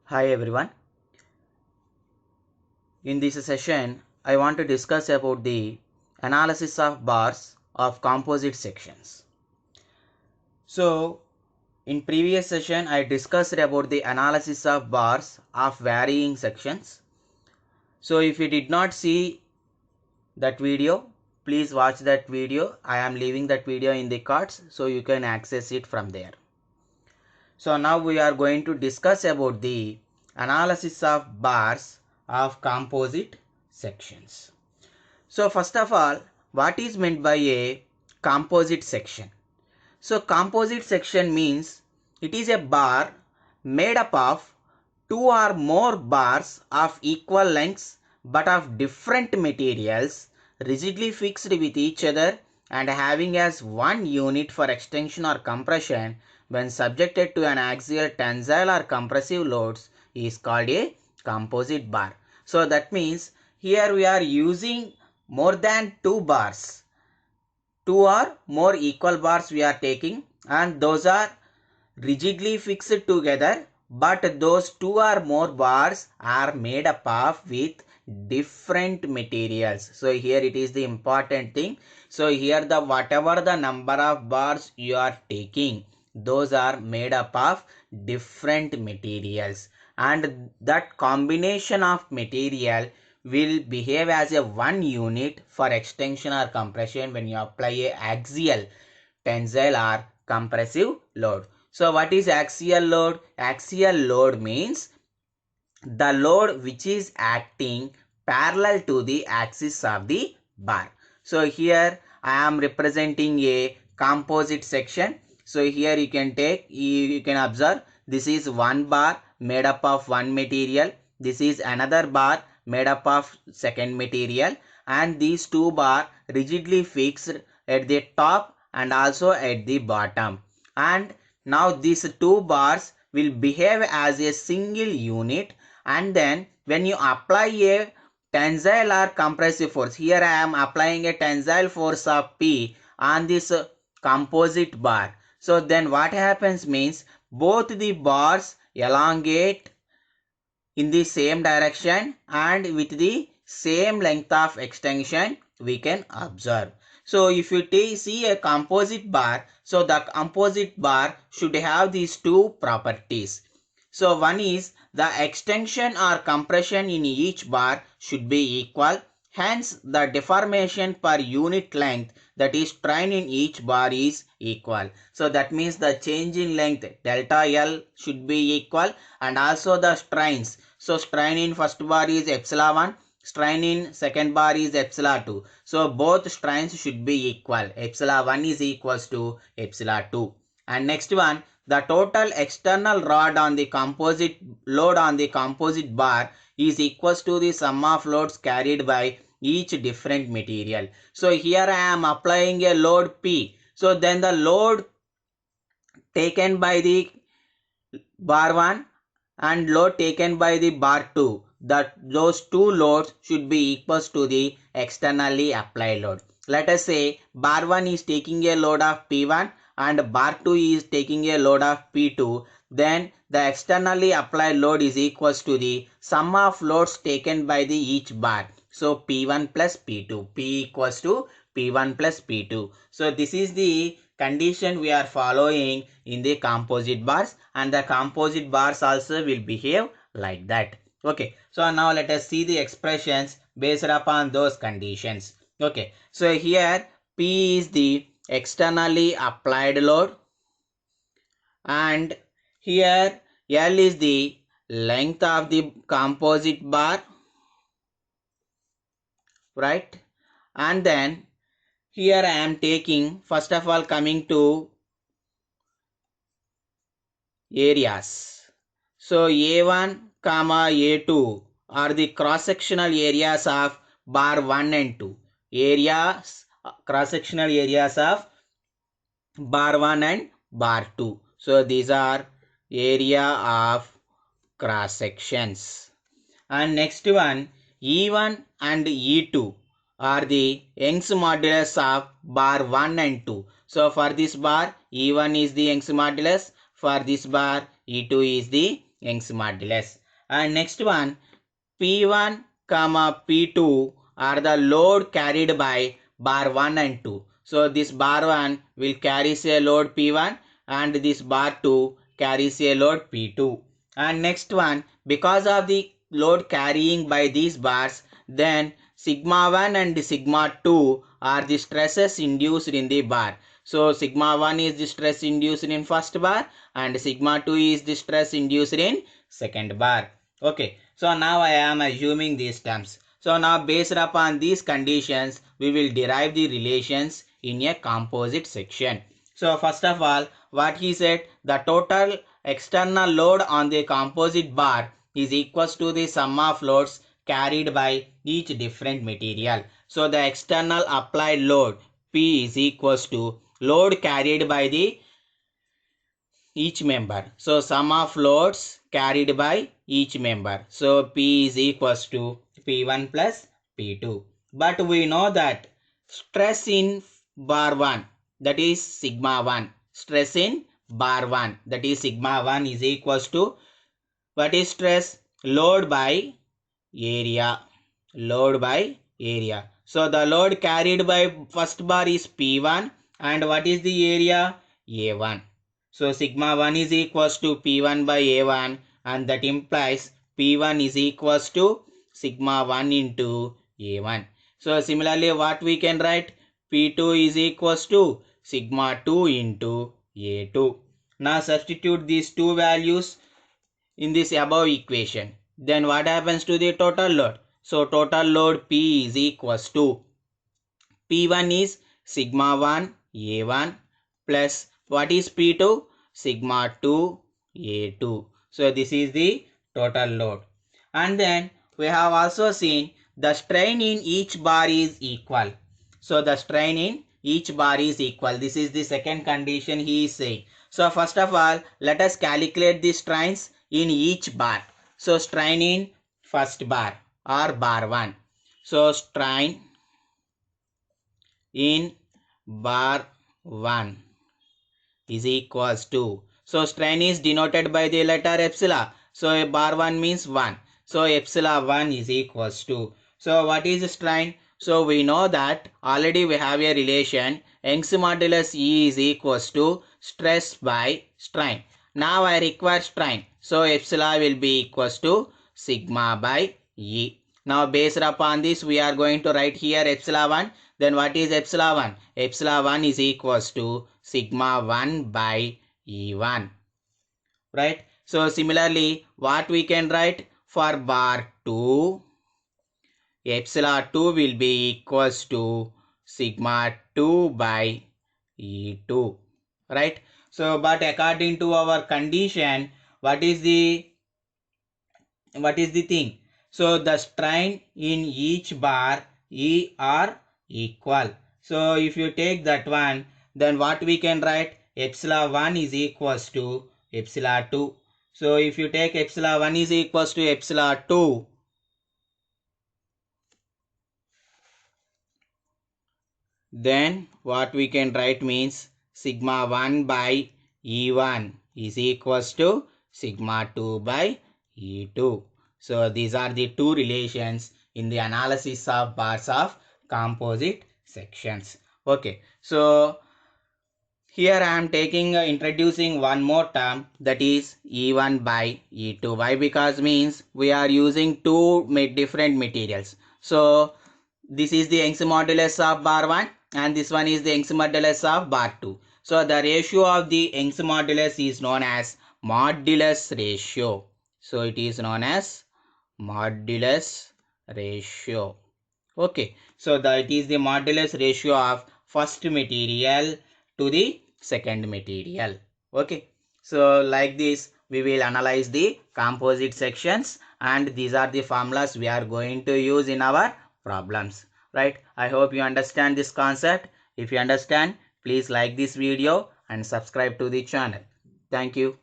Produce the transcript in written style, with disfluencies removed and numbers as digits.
Hi everyone. In this session, I want to discuss about the analysis of bars of composite sections. So, in previous session, I discussed about the analysis of bars of varying sections. So, if you did not see that video, please watch that video. I am leaving that video in the cards so you can access it from there. So, now we are going to discuss about the analysis of bars of composite sections. So first of all, what is meant by a composite section? So composite section means it is a bar made up of two or more bars of equal lengths but of different materials rigidly fixed with each other and having as one unit for extension or compression when subjected to an axial, tensile or compressive loads is called a composite bar. So that means here we are using more than two bars. Two or more equal bars we are taking and those are rigidly fixed together, but those two or more bars are made up of with different materials. So here it is the important thing. So here the whatever the number of bars you are taking, those are made up of different materials, and that combination of material will behave as a one unit for extension or compression when you apply a axial, tensile or compressive load. So what is axial load? Axial load means the load which is acting parallel to the axis of the bar. So here I am representing a composite section. So here you can take, you can observe this is one bar made up of one material. This is another bar made up of second material, and these two bar rigidly fixed at the top and also at the bottom. And now these two bars will behave as a single unit, and then when you apply a tensile or compressive force, here I am applying a tensile force of P on this composite bar. So then what happens means both the bars elongate in the same direction and with the same length of extension we can observe. So if you see a composite bar, so the composite bar should have these two properties. So one is the extension or compression in each bar should be equal. Hence the deformation per unit length, that is strain in each bar, is equal. So that means the change in length delta L should be equal, and also the strains. So strain in first bar is epsilon 1, strain in second bar is epsilon 2. So both strains should be equal. Epsilon 1 is equals to epsilon 2. And next one, the total external rod on the composite load on the composite bar is equals to the sum of loads carried by each different material. So here I am applying a load P. So then the load taken by the bar 1 and load taken by the bar 2, that those two loads should be equals to the externally applied load. Let us say bar 1 is taking a load of P1 and bar 2 is taking a load of P2. Then the externally applied load is equals to the sum of loads taken by the each bar. So P1 plus P2. P equals to P1 plus P2. So this is the condition we are following in the composite bars, and the composite bars also will behave like that. Okay, so now let us see the expressions based upon those conditions. Okay, so here P is the externally applied load, and here L is the length of the composite bar, right? And then here I am taking, first of all, coming to areas. So A1 comma A2 are the cross-sectional areas of bar 1 and 2. Areas, cross-sectional areas of bar 1 and bar 2. So these are area of cross sections. And next one, E1 and E2 are the Young's modulus of bar 1 and 2. So for this bar, E1 is the Young's modulus. For this bar, E2 is the Young's modulus. And next one, P1 comma P2 are the load carried by bar 1 and 2. So this bar 1 will carry a load P1 and this bar 2 carries a load P2. And next one, because of the load carrying by these bars, then sigma 1 and sigma 2 are the stresses induced in the bar. So sigma 1 is the stress induced in first bar and sigma 2 is the stress induced in second bar. Okay, so now I am assuming these terms. So now based upon these conditions, we will derive the relations in a composite section. So first of all, what he said, the total external load on the composite bar is equals to the sum of loads carried by each different material. So the external applied load P is equals to load carried by the each member. So sum of loads carried by each member. So P is equals to P1 plus P2. But we know that stress in bar 1, that is sigma 1. Stress in bar 1, that is sigma 1 is equals to, what is stress? Load by area. Load by area. So the load carried by first bar is P1 and what is the area? A1. So sigma 1 is equals to P1 by A1 and that implies P1 is equals to sigma 1 into A1. So similarly what we can write? P2 is equals to sigma 2 into A2. Now substitute these two values in this above equation. Then what happens to the total load? So total load P is equals to P1 is sigma 1 A1 plus what is P2? Sigma 2 A2. So this is the total load. And then we have also seen the strain in each bar is equal. So the strain in each bar is equal. This is the second condition he is saying. So first of all, let us calculate the strains in each bar. So strain in first bar or bar 1. So strain in bar 1 is equals to, so strain is denoted by the letter epsilon. So bar 1 means 1. So epsilon 1 is equals to, so what is strain? So we know that already we have a relation Young's modulus E is equals to stress by strain. Now I require strain. So epsilon will be equals to sigma by E. Now based upon this we are going to write here epsilon 1. Then what is epsilon 1? Epsilon 1 is equals to sigma 1 by E1. Right? So similarly, what we can write for bar 2? Epsilon 2 will be equals to sigma 2 by E2. Right? So, but according to our condition, what is the thing? So the strain in each bar E are equal. So if you take that one, then what we can write? Epsilon 1 is equals to epsilon 2. So if you take epsilon 1 is equals to epsilon 2, then what we can write means sigma 1 by E1 is equals to sigma 2 by E2. So these are the two relations in the analysis of bars of composite sections. Okay, so here I am introducing one more term, that is E1 by E2. Why? Because means we are using two different materials. So this is the Young's modulus of bar 1 and this one is the Young's modulus of bar 2. So the ratio of the Young's modulus is known as modulus ratio. So it is known as modulus ratio. Okay, so that is the modulus ratio of first material to the second material. Okay, so like this we will analyze the composite sections and these are the formulas we are going to use in our problems. Right, I hope you understand this concept. If you understand, please like this video and subscribe to the channel. Thank you.